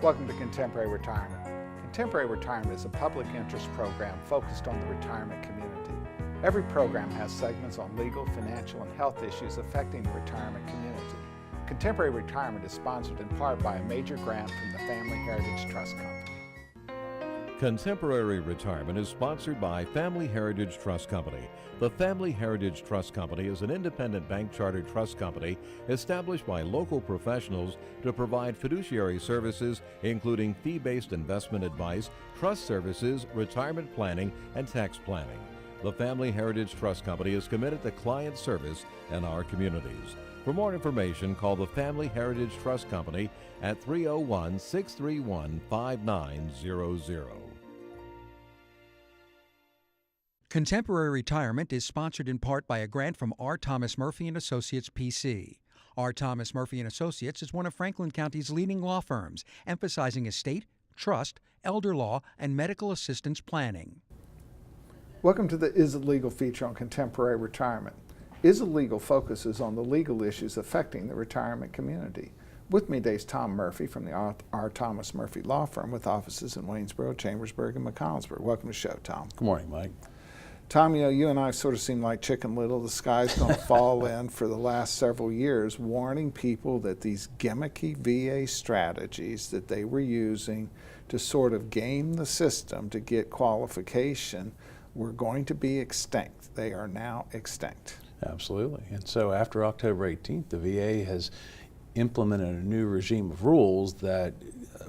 Welcome to Contemporary Retirement. Contemporary Retirement is a public interest program focused on the retirement community. Every program has segments on legal, financial, and health issues affecting the retirement community. Contemporary Retirement is sponsored in part by a major grant from the Family Heritage Trust Company. Contemporary Retirement is sponsored by Family Heritage Trust Company. The Family Heritage Trust Company is an independent bank chartered trust company established by local professionals to provide fiduciary services including fee-based investment advice, trust services, retirement planning, and tax planning. The Family Heritage Trust Company is committed to client service in our communities. For more information, call the Family Heritage Trust Company at 301-631-5900. Contemporary Retirement is sponsored in part by a grant from R. Thomas Murphy & Associates, P.C. R. Thomas Murphy & Associates is one of Franklin County's leading law firms, emphasizing estate, trust, elder law, and medical assistance planning. Welcome to the Is It Legal feature on Contemporary Retirement. Is It Legal focuses on the legal issues affecting the retirement community. With me today is Tom Murphy from the R. Thomas Murphy Law Firm with offices in Waynesboro, Chambersburg, and McConnellsburg. Welcome to the show, Tom. Good morning, Mike. Tom, you and I sort of seem like Chicken Little. The sky's going to fall in for the last several years, warning people that these gimmicky VA strategies that they were using to sort of game the system to get qualification were going to be extinct. They are now extinct. Absolutely. And so after October 18th, the VA has implemented a new regime of rules that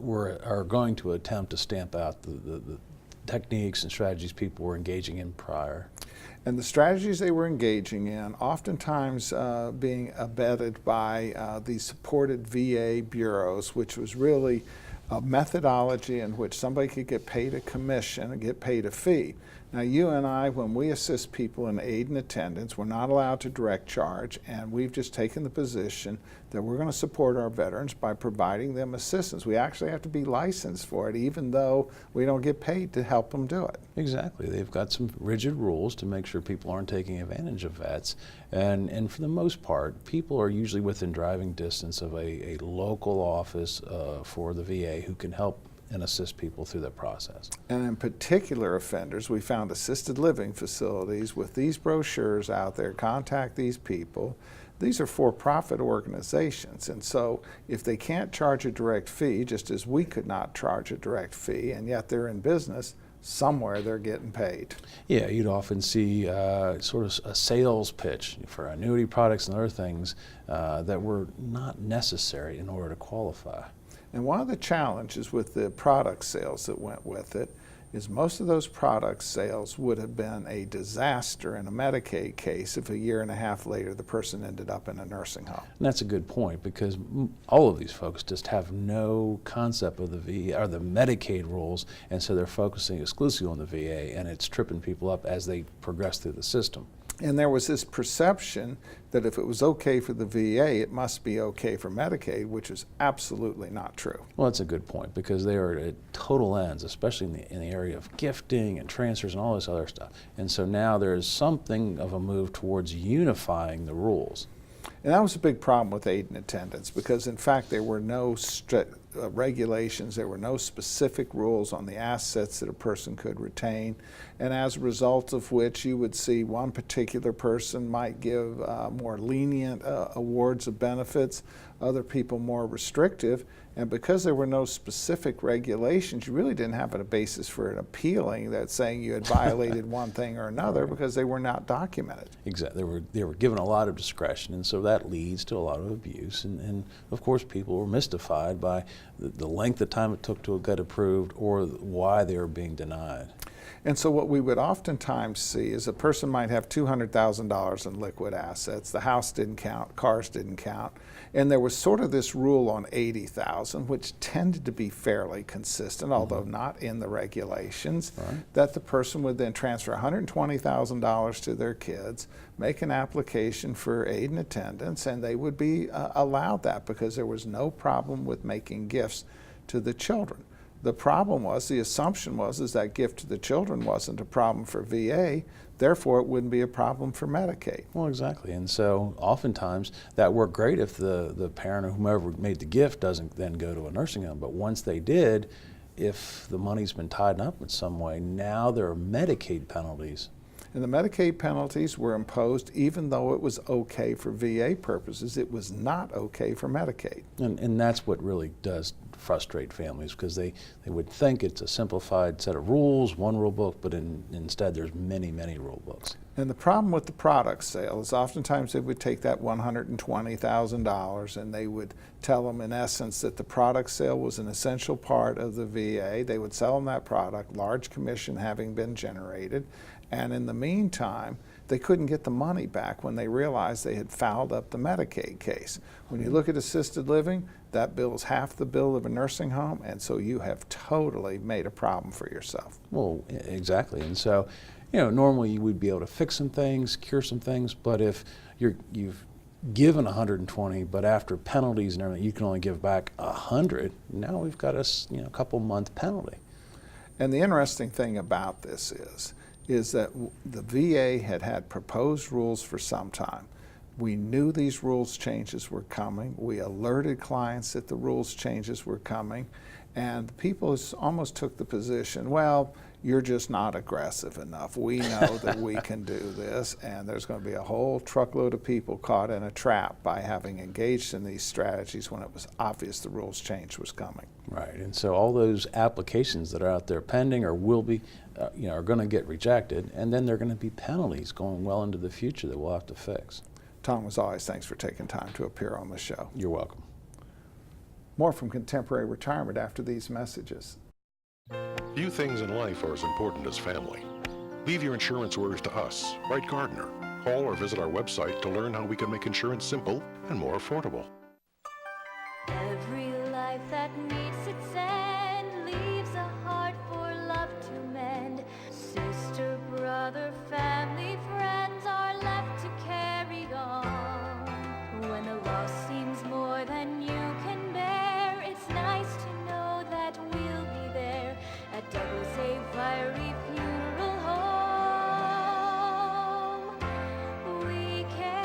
are going to attempt to stamp out the techniques and strategies people were engaging in prior. And the strategies they were engaging in, oftentimes being abetted by these supported VA bureaus, which was really a methodology in which somebody could get paid a commission and get paid a fee. Now, you and I, when we assist people in aid and attendance, we're not allowed to direct charge, and we've just taken the position that we're going to support our veterans by providing them assistance. We actually have to be licensed for it, even though we don't get paid to help them do it. Exactly. They've got some rigid rules to make sure people aren't taking advantage of vets. And for the most part, people are usually within driving distance of a local office for the VA who can help and assist people through that process. And in particular offenders, we found assisted living facilities with these brochures out there, contact these people. These are for-profit organizations, and so if they can't charge a direct fee, just as we could not charge a direct fee, and yet they're in business, somewhere they're getting paid. Yeah, you'd often see sort of a sales pitch for annuity products and other things that were not necessary in order to qualify. And one of the challenges with the product sales that went with it is most of those product sales would have been a disaster in a Medicaid case if a year and a half later the person ended up in a nursing home. And that's a good point, because all of these folks just have no concept of the VA or the Medicaid rules, and so they're focusing exclusively on the VA, and it's tripping people up as they progress through the system. And there was this perception that if it was okay for the VA, it must be okay for Medicaid, which is absolutely not true. Well, that's a good point, because they are at total ends, especially in the area of gifting and transfers and all this other stuff. And so now there is something of a move towards unifying the rules. And that was a big problem with aid and attendance, because in fact there were no strict regulations, there were no specific rules on the assets that a person could retain, and as a result of which you would see one particular person might give more lenient awards of benefits, other people more restrictive, and because there were no specific regulations, you really didn't have a basis for it appealing that saying you had violated one thing or another, because they were not documented. Exactly. They were given a lot of discretion, and so that leads to a lot of abuse. And of course, people were mystified by the length of time it took to get approved or why they were being denied. And so what we would oftentimes see is a person might have $200,000 in liquid assets. The house didn't count, cars didn't count, and there was sort of this rule on $80,000, which tended to be fairly consistent, although not in the regulations, that the person would then transfer $120,000 to their kids, make an application for aid and attendance, and they would be allowed that because there was no problem with making gifts to the children. The problem was, the assumption was, is that gift to the children wasn't a problem for VA, therefore it wouldn't be a problem for Medicaid. Well, exactly. And so oftentimes that worked great if the parent or whomever made the gift doesn't then go to a nursing home. But once they did, if the money's been tied up in some way, now there are Medicaid penalties. And the Medicaid penalties were imposed even though it was okay for VA purposes. It was not okay for Medicaid. And that's what really does frustrate families, because they would think it's a simplified set of rules, one rule book, but instead there's many, many rule books. And the problem with the product sale is oftentimes they would take that $120,000 and they would tell them in essence that the product sale was an essential part of the VA. They would sell them that product, large commission having been generated, and in the meantime they couldn't get the money back when they realized they had fouled up the Medicaid case. When you look at assisted living, that bill is half the bill of a nursing home, and so you have totally made a problem for yourself. Well, exactly. And so, you know, normally you would be able to fix some things, cure some things, but if you've given 120, but after penalties and everything, you can only give back 100, now we've got a couple month penalty. And the interesting thing about this is that the VA had proposed rules for some time. We knew these rules changes were coming. We alerted clients that the rules changes were coming, and people almost took the position, well, you're just not aggressive enough. We know that we can do this, and there's going to be a whole truckload of people caught in a trap by having engaged in these strategies when it was obvious the rules change was coming. Right, and so all those applications that are out there pending or will be, are going to get rejected, and then there are going to be penalties going well into the future that we'll have to fix. Tom, as always, thanks for taking time to appear on the show. You're welcome. More from Contemporary Retirement after these messages. Few things in life are as important as family. Leave your insurance worries to us. Write Gardner. Call or visit our website to learn how we can make insurance simple and more affordable. Every life that meets its end leaves a heart for love to mend. Sister, brother, family, friends are left to carry on. When the loss seems more than you can bear, it's nice to know that we'll be there at Douglas A. Fiery Funeral Home. We care.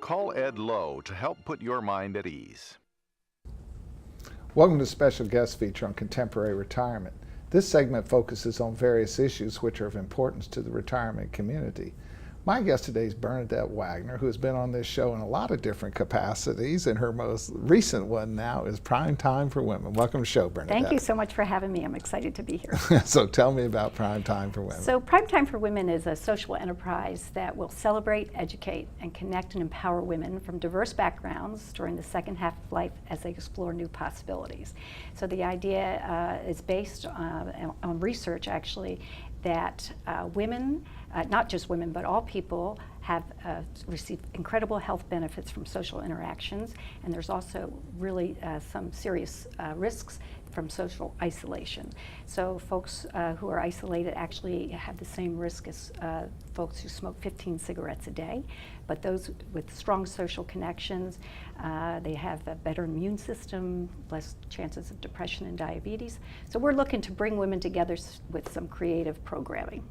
Call Ed Lough to help put your mind at ease. Welcome to a special guest feature on Contemporary Retirement. This segment focuses on various issues which are of importance to the retirement community. My guest today is Bernadette Wagner, who has been on this show in a lot of different capacities, and her most recent one now is Prime Time for Women. Welcome to the show, Bernadette. Thank you so much for having me. I'm excited to be here. So tell me about Prime Time for Women. So Prime Time for Women is a social enterprise that will celebrate, educate, and connect and empower women from diverse backgrounds during the second half of life as they explore new possibilities. So the idea is based on research, actually, that women, not just women, but all people have received incredible health benefits from social interactions, and there's also really some serious risks from social isolation. So folks who are isolated actually have the same risk as folks who smoke 15 cigarettes a day, but those with strong social connections, they have a better immune system, less chances of depression and diabetes. So we're looking to bring women together with some creative programming.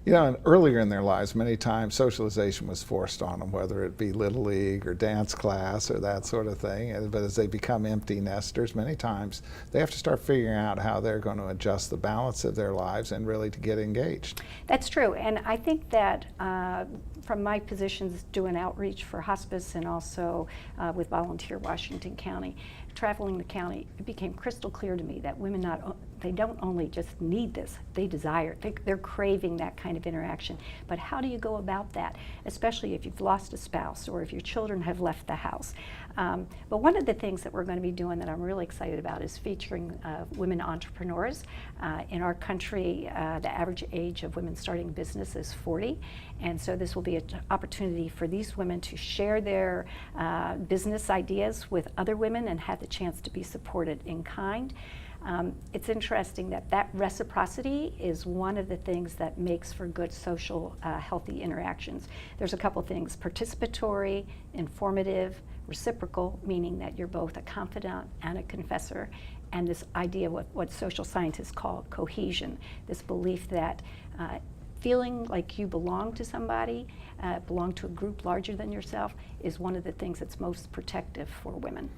You know, and earlier in their lives, many times socialization was forced on them, whether it be Little League or dance class or that sort of thing. But as they become empty nesters, many times they have to start figuring out how they're going to adjust the balance of their lives and really to get engaged. That's true, and I think that from my positions doing outreach for hospice and also with Volunteer Washington County, traveling the county, it became crystal clear to me that women they don't only just need this, they desire it. They're craving that kind of interaction. But how do you go about that, especially if you've lost a spouse or if your children have left the house? But one of the things that we're going to be doing that I'm really excited about is featuring women entrepreneurs. In our country, the average age of women starting business is 40, and so this will be an opportunity for these women to share their business ideas with other women and have the chance to be supported in kind. It's interesting that reciprocity is one of the things that makes for good social, healthy interactions. There's a couple things: participatory, informative, reciprocal, meaning that you're both a confidant and a confessor, and this idea of what social scientists call cohesion, this belief that feeling like you belong to somebody, belong to a group larger than yourself, is one of the things that's most protective for women.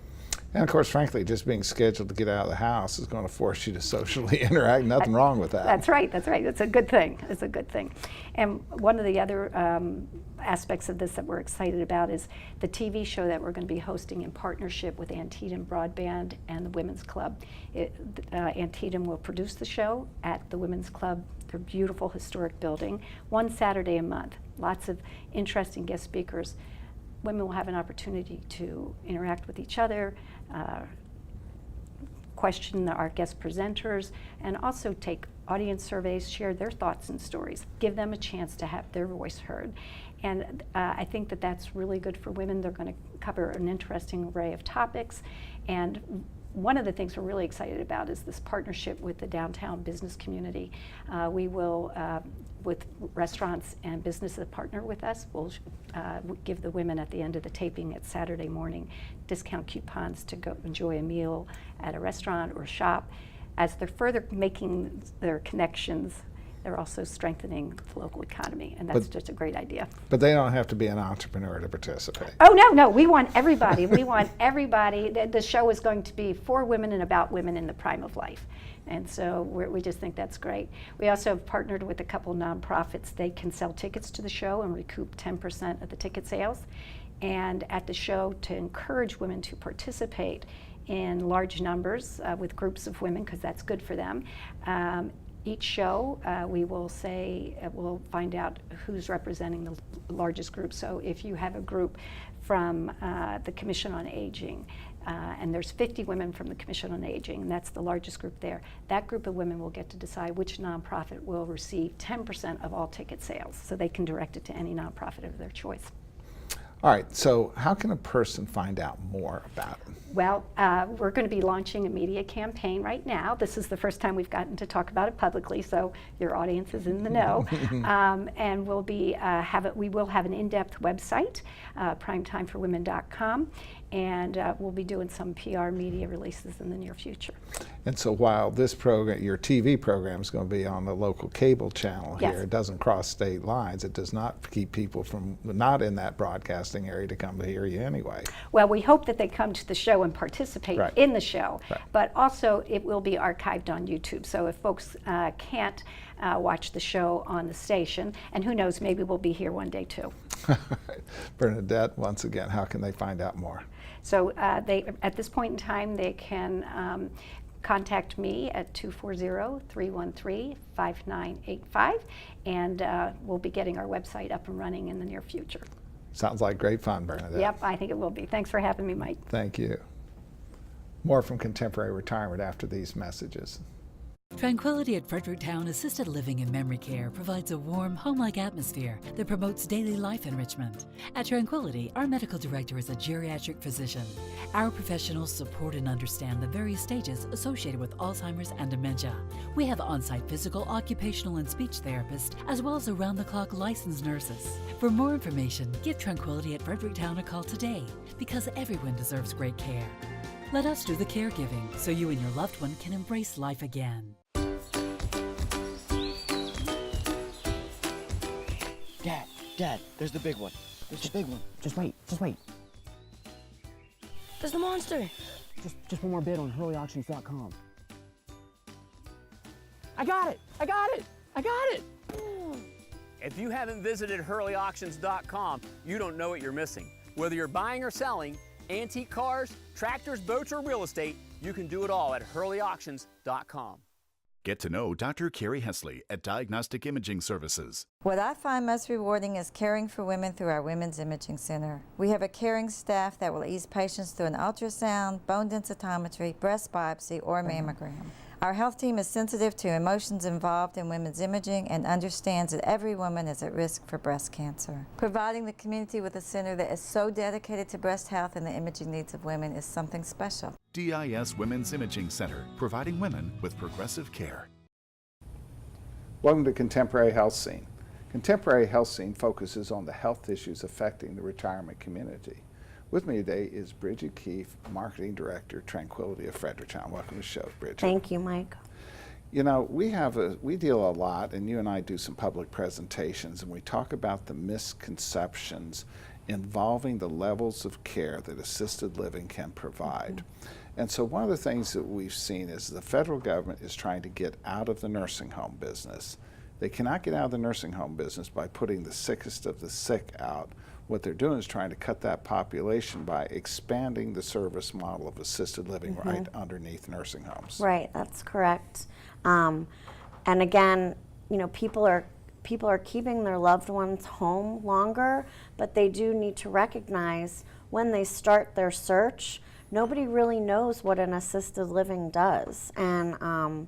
And of course, frankly, just being scheduled to get out of the house is going to force you to socially interact. Nothing wrong with that. That's right, that's right. It's a good thing. It's a good thing. And one of the other aspects of this that we're excited about is the TV show that we're going to be hosting in partnership with Antietam Broadband and the Women's Club. Antietam will produce the show at the Women's Club, their beautiful historic building, one Saturday a month. Lots of interesting guest speakers. Women will have an opportunity to interact with each other, question our guest presenters, and also take audience surveys, share their thoughts and stories, give them a chance to have their voice heard. And I think that that's really good for women. They're going to cover an interesting array of topics. And one of the things we're really excited about is this partnership with the downtown business community. We will, with restaurants and businesses that partner with us, we'll give the women at the end of the taping at Saturday morning discount coupons to go enjoy a meal at a restaurant or shop. As they're further making their connections, they're also strengthening the local economy, and that's just a great idea. But they don't have to be an entrepreneur to participate. Oh, no, we want everybody. We want everybody. The show is going to be for women and about women in the prime of life. And so we just think that's great. We also have partnered with a couple nonprofits. They can sell tickets to the show and recoup 10% of the ticket sales. And at the show, to encourage women to participate in large numbers with groups of women, because that's good for them. Each show, we will say, we'll find out who's representing the largest group. So if you have a group from the Commission on Aging, and there's 50 women from the Commission on Aging, and that's the largest group there, that group of women will get to decide which nonprofit will receive 10% of all ticket sales, so they can direct it to any nonprofit of their choice. All right, so how can a person find out more about it? Well, we're going to be launching a media campaign right now. This is the first time we've gotten to talk about it publicly, so your audience is in the know. And we'll be we will have an in-depth website, primetimeforwomen.com, and we'll be doing some PR media releases in the near future. And so while this program, your TV program, is going to be on the local cable channel here, Yes. it doesn't cross state lines. It does not keep people from not in that broadcasting area to come to hear you anyway. Well, we hope that they come to the show and participate Right. in the show, Right. but also it will be archived on YouTube. So if folks can't watch the show on the station, and who knows, maybe we'll be here one day too. Bernadette, once again, how can they find out more? So at this point in time, they can contact me at 240-313-5985, and we'll be getting our website up and running in the near future. Sounds like great fun, Bernadette. Yep, I think it will be. Thanks for having me, Mike. Thank you. More from Contemporary Retirement after these messages. Tranquillity at Fredericktown Assisted Living and Memory Care provides a warm, home-like atmosphere that promotes daily life enrichment. At Tranquillity, our medical director is a geriatric physician. Our professionals support and understand the various stages associated with Alzheimer's and dementia. We have on-site physical, occupational, and speech therapists, as well as around-the-clock licensed nurses. For more information, give Tranquillity at Fredericktown a call today, because everyone deserves great care. Let us do the caregiving so you and your loved one can embrace life again. Dad, there's the big one. There's the big one. Just wait. There's the monster. Just one more bid on hurleyauctions.com. I got it. If you haven't visited hurleyauctions.com, you don't know what you're missing. Whether you're buying or selling, antique cars, tractors, boats, or real estate, you can do it all at HurleyAuctions.com. Get to know Dr. Carrie Hesley at Diagnostic Imaging Services. What I find most rewarding is caring for women through our Women's Imaging Center. We have a caring staff that will ease patients through an ultrasound, bone densitometry, breast biopsy, or mammogram. Our health team is sensitive to emotions involved in women's imaging and understands that every woman is at risk for breast cancer. Providing the community with a center that is so dedicated to breast health and the imaging needs of women is something special. DIS Women's Imaging Center, providing women with progressive care. Welcome to Contemporary Health Scene. Contemporary Health Scene focuses on the health issues affecting the retirement community. With me today is Bridget Keefe, Marketing Director, Tranquillity of Fredericktown. Welcome to the show, Bridget. Thank you, Mike. You know, we deal a lot, and you and I do some public presentations, and we talk about the misconceptions involving the levels of care that assisted living can provide. And so one of the things that we've seen is the federal government is trying to get out of the nursing home business. They cannot get out of the nursing home business by putting the sickest of the sick out. What they're doing is trying to cut that population by expanding the service model of assisted living right underneath nursing homes. Right, that's correct. And again, you know, people are keeping their loved ones home longer, but they do need to recognize when they start their search, nobody really knows what an assisted living does. And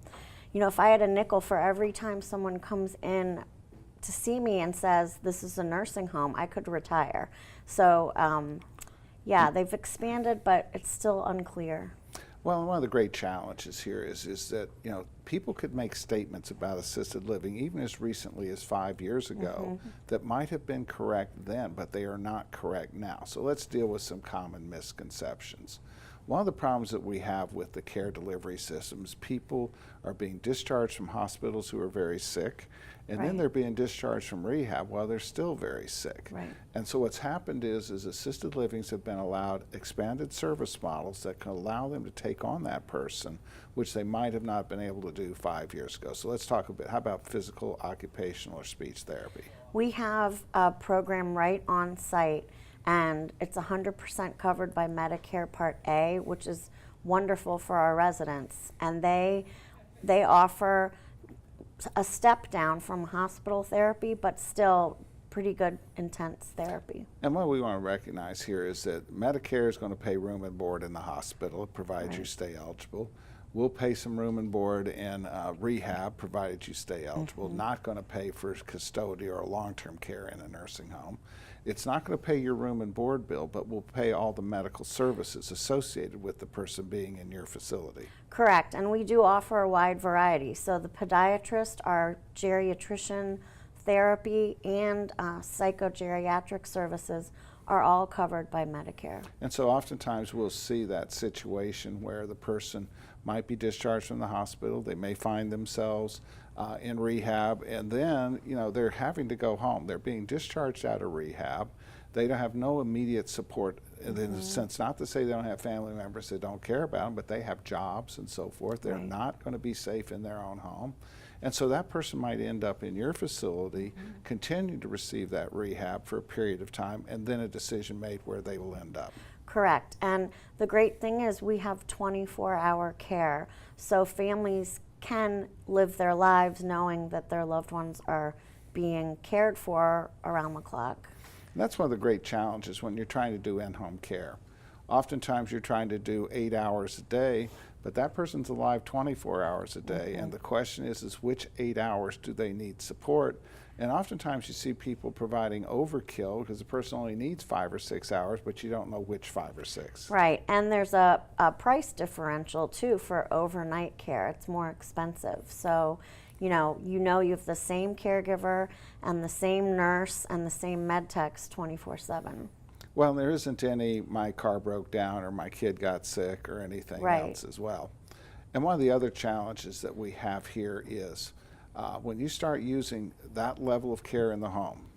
you know, if I had a nickel for every time someone comes in to see me and says, this is a nursing home, I could retire. So yeah, they've expanded, but it's still unclear. Well, one of the great challenges here is that, you know, people could make statements about assisted living even as recently as 5 years ago that might have been correct then, but they are not correct now. So let's deal with some common misconceptions. One of the problems that we have with the care delivery systems, people are being discharged from hospitals who are very sick, and then they're being discharged from rehab while they're still very sick. And so what's happened is assisted livings have been allowed expanded service models that can allow them to take on that person, which they might have not been able to do 5 years ago. So let's talk a bit, how about physical, occupational, or speech therapy? We have a program right on site, and it's 100% covered by Medicare Part A, which is wonderful for our residents. And they offer a step down from hospital therapy, but still pretty good intense therapy. And what we want to recognize here is that Medicare is going to pay room and board in the hospital, provided you stay eligible. We'll pay some room and board in rehab, provided you stay eligible. Not going to pay for custody or long-term care in a nursing home. It's not going to pay your room and board bill, but we'll pay all the medical services associated with the person being in your facility. Correct, and we do offer a wide variety. So the podiatrist, our geriatrician therapy, and psychogeriatric services are all covered by Medicare. And so oftentimes we'll see that situation where the person might be discharged from the hospital, they may find themselves in rehab, and then, you know, they're having to go home. They're being discharged out of rehab. They don't have no immediate support in a sense, not to say they don't have family members that don't care about them, but they have jobs and so forth. They're not going to be safe in their own home. And so that person might end up in your facility, continue to receive that rehab for a period of time, and then a decision made where they will end up. Correct, and the great thing is we have 24-hour care, so families can live their lives knowing that their loved ones are being cared for around the clock. And that's one of the great challenges when you're trying to do in-home care. Oftentimes you're trying to do 8 hours a day, but that person's alive 24 hours a day, and the question is which 8 hours do they need support? And oftentimes you see people providing overkill because the person only needs 5 or 6 hours, but you don't know which 5 or 6. Right, and there's a price differential too for overnight care. It's more expensive. So, you have the same caregiver and the same nurse and the same med techs 24/7. Well, there isn't any my car broke down or my kid got sick or anything else as well. And one of the other challenges that we have here is when you start using that level of care in the home,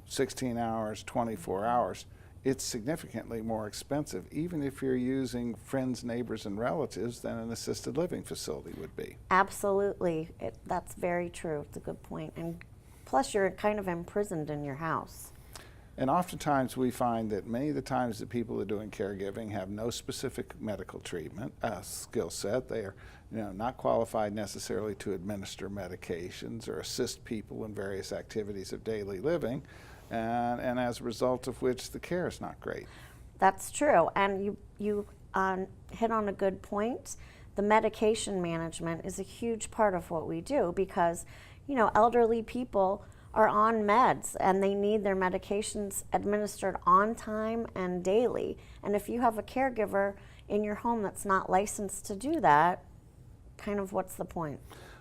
16 hours, 24 hours, it's significantly more expensive, even if you're using friends, neighbors, and relatives than an assisted living facility would be. Absolutely. That's very true. It's a good point. And plus, you're kind of imprisoned in your house. And oftentimes we find that many of the times the people that are doing caregiving have no specific medical treatment skill set. They are not qualified necessarily to administer medications or assist people in various activities of daily living, and as a result of which the care is not great. That's true, and you hit on a good point. The medication management is a huge part of what we do because, elderly people are on meds and they need their medications administered on time and daily. And if you have a caregiver in your home that's not licensed to do that, kind of what's the point?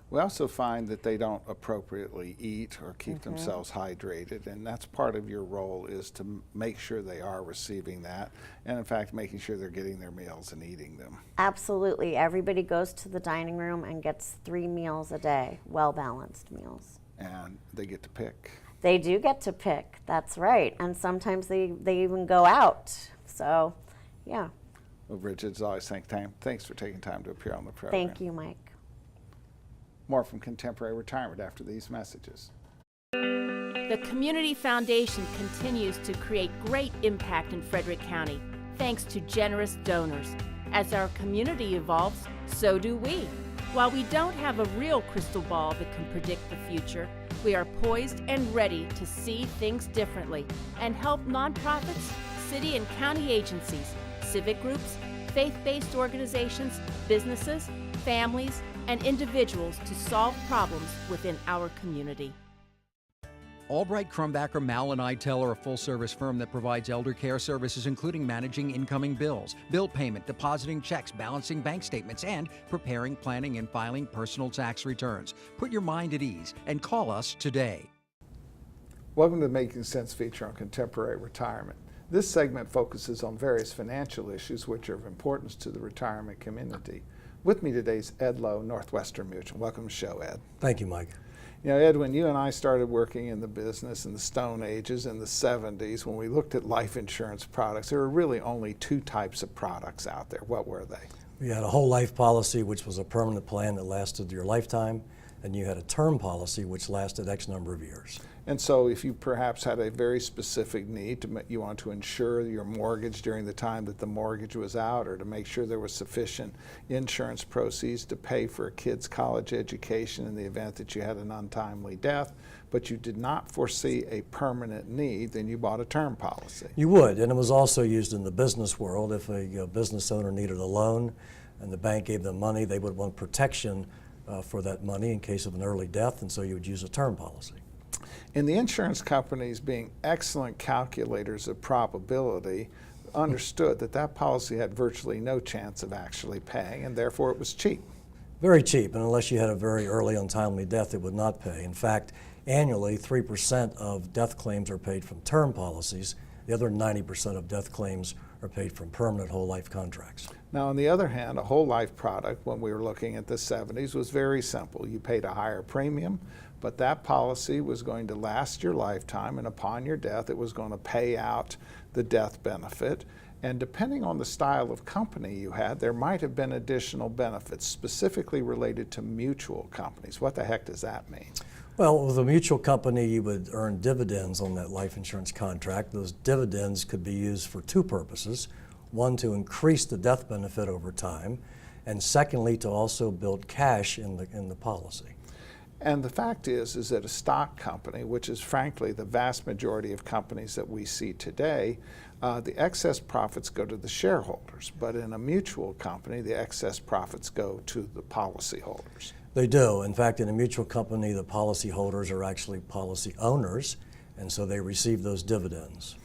We also find that they don't appropriately eat or keep themselves hydrated, and that's part of your role, is to make sure they are receiving that, and in fact making sure they're getting their meals and eating them. Absolutely. Everybody goes to the dining room and gets 3 meals a day, well-balanced meals. And they get to pick. They do get to pick, that's right, and sometimes they even go out, so yeah. Well, Bridget, as always, thanks for taking time to appear on the program. Thank you, Mike. More from Contemporary Retirement after these messages. The Community Foundation continues to create great impact in Frederick County, thanks to generous donors. As our community evolves, so do we. While we don't have a real crystal ball that can predict the future, we are poised and ready to see things differently and help nonprofits, city and county agencies, civic groups, faith-based organizations, businesses, families, and individuals to solve problems within our community. Albright, Crumbacker, Mal & Idtel are a full-service firm that provides elder care services including managing incoming bills, bill payment, depositing checks, balancing bank statements, and preparing, planning, and filing personal tax returns. Put your mind at ease and call us today. Welcome to the Making Sense feature on Contemporary Retirement. This segment focuses on various financial issues which are of importance to the retirement community. With me today is Ed Lough, Northwestern Mutual. Welcome to the show, Ed. Thank you, Mike. Ed, when you and I started working in the business in the Stone Ages in the 70s, when we looked at life insurance products, there were really only 2 types of products out there. What were they? We had a whole life policy, which was a permanent plan that lasted your lifetime, and you had a term policy, which lasted X number of years. And so if you perhaps had a very specific need, you want to insure your mortgage during the time that the mortgage was out, or to make sure there was sufficient insurance proceeds to pay for a kid's college education in the event that you had an untimely death, but you did not foresee a permanent need, then you bought a term policy. You would, and it was also used in the business world. If a business owner needed a loan and the bank gave them money, they would want protection for that money in case of an early death, and so you would use a term policy. And the insurance companies, being excellent calculators of probability, understood that that policy had virtually no chance of actually paying, and therefore it was cheap. Very cheap, and unless you had a very early untimely death, it would not pay. In fact, annually, 3% of death claims are paid from term policies. The other 90% of death claims are paid from permanent whole life contracts. Now, on the other hand, a whole life product, when we were looking at the 70s, was very simple. You paid a higher premium, but that policy was going to last your lifetime, and upon your death, it was going to pay out the death benefit. And depending on the style of company you had, there might have been additional benefits specifically related to mutual companies. What the heck does that mean? Well, with a mutual company, you would earn dividends on that life insurance contract. Those dividends could be used for 2 purposes. One, to increase the death benefit over time, and secondly, to also build cash in the policy. And the fact is that a stock company, which is frankly the vast majority of companies that we see today, the excess profits go to the shareholders. But in a mutual company, the excess profits go to the policyholders. They do. In fact, in a mutual company, the policyholders are actually policy owners, and so they receive those dividends.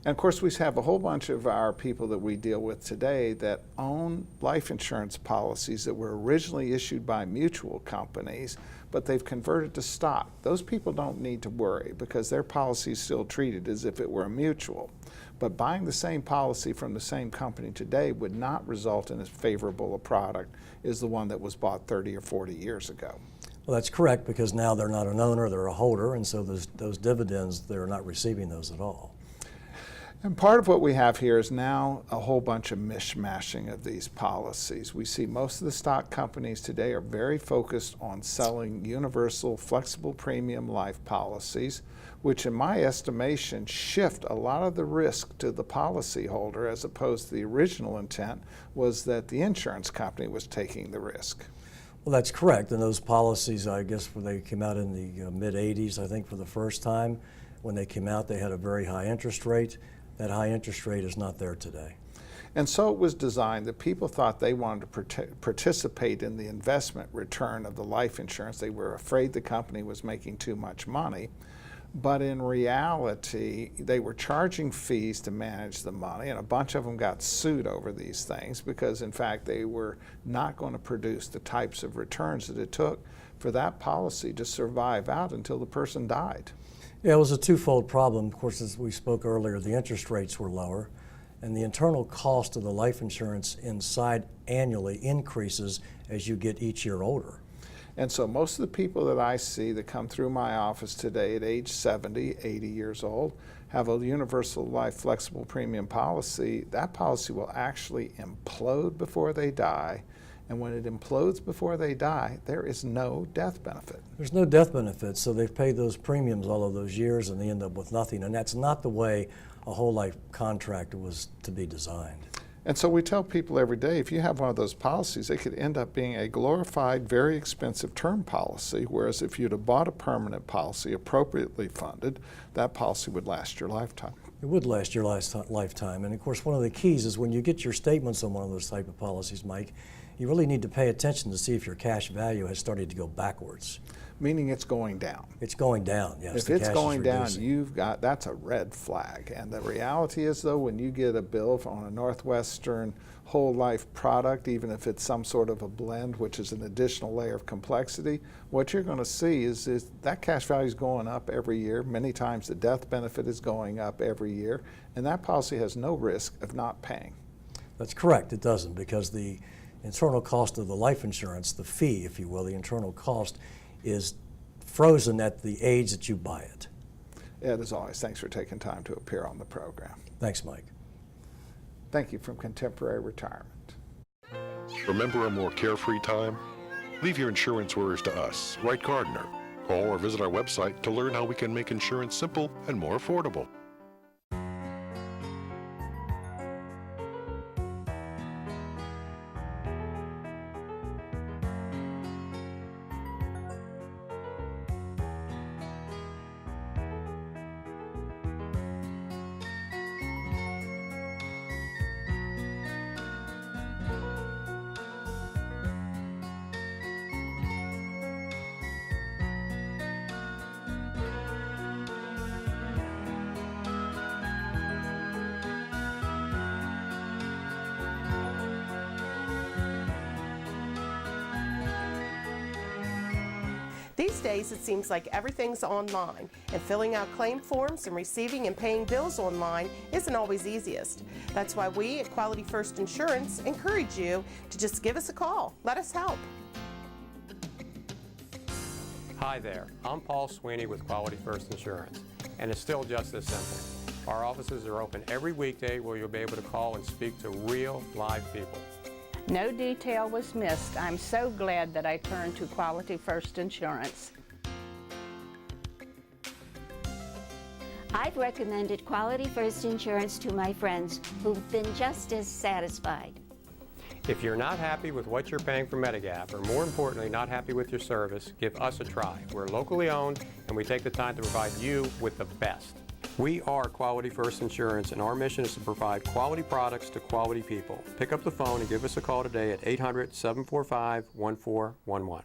And of course, we have a whole bunch of our people that we deal with today that own life insurance policies that were originally issued by mutual companies, but they've converted to stock. Those people don't need to worry because their policy is still treated as if it were a mutual. But buying the same policy from the same company today would not result in as favorable a product as the one that was bought 30 or 40 years ago. Well, that's correct, because now they're not an owner, they're a holder, and so those dividends, they're not receiving those at all. And part of what we have here is now a whole bunch of mishmashing of these policies. We see most of the stock companies today are very focused on selling universal flexible premium life policies, which in my estimation shift a lot of the risk to the policyholder, as opposed to the original intent was that the insurance company was taking the risk. Well, that's correct. And those policies, I guess, when they came out in the mid-'80s, I think for the first time, when they came out, they had a very high interest rate. That high interest rate is not there today. And so it was designed that people thought they wanted to participate in the investment return of the life insurance. They were afraid the company was making too much money. But in reality, they were charging fees to manage the money, and a bunch of them got sued over these things because, in fact, they were not going to produce the types of returns that it took for that policy to survive out until the person died. Yeah, it was a twofold problem. Of course, as we spoke earlier, the interest rates were lower, and the internal cost of the life insurance inside annually increases as you get each year older. And so most of the people that I see that come through my office today at age 70, 80 years old, have a universal life flexible premium policy. That policy will actually implode before they die. And when it implodes before they die, there is no death benefit. There's no death benefit, so they've paid those premiums all of those years and they end up with nothing. And that's not the way a whole life contract was to be designed. And so we tell people every day, if you have one of those policies, it could end up being a glorified, very expensive term policy, whereas if you'd have bought a permanent policy appropriately funded, that policy would last your lifetime. It would last your lifetime. And of course, one of the keys is when you get your statements on one of those type of policies, Mike, you really need to pay attention to see if your cash value has started to go backwards. Meaning it's going down. It's going down, yes. If it's going down, that's a red flag. And the reality is, though, when you get a bill on a Northwestern whole life product, even if it's some sort of a blend, which is an additional layer of complexity, what you're going to see is that cash value is going up every year. Many times the death benefit is going up every year, and that policy has no risk of not paying. That's correct, it doesn't, because the internal cost of the life insurance, the fee, if you will, the internal cost, is frozen at the age that you buy it. Ed, as always, thanks for taking time to appear on the program. Thanks, Mike. Thank you from Contemporary Retirement. Remember a more carefree time? Leave your insurance worries to us, Wright Gardner. Call or visit our website to learn how we can make insurance simple and more affordable. These days, it seems like everything's online, and filling out claim forms and receiving and paying bills online isn't always easiest. That's why we at Quality First Insurance encourage you to just give us a call. Let us help. Hi there, I'm Paul Sweeney with Quality First Insurance, and it's still just this simple. Our offices are open every weekday where you'll be able to call and speak to real, live people. No detail was missed. I'm so glad that I turned to Quality First Insurance. I've recommended Quality First Insurance to my friends who've been just as satisfied. If you're not happy with what you're paying for Medigap, or more importantly, not happy with your service, give us a try. We're locally owned, and we take the time to provide you with the best. We are Quality First Insurance, and our mission is to provide quality products to quality people. Pick up the phone and give us a call today at 800-745-1411.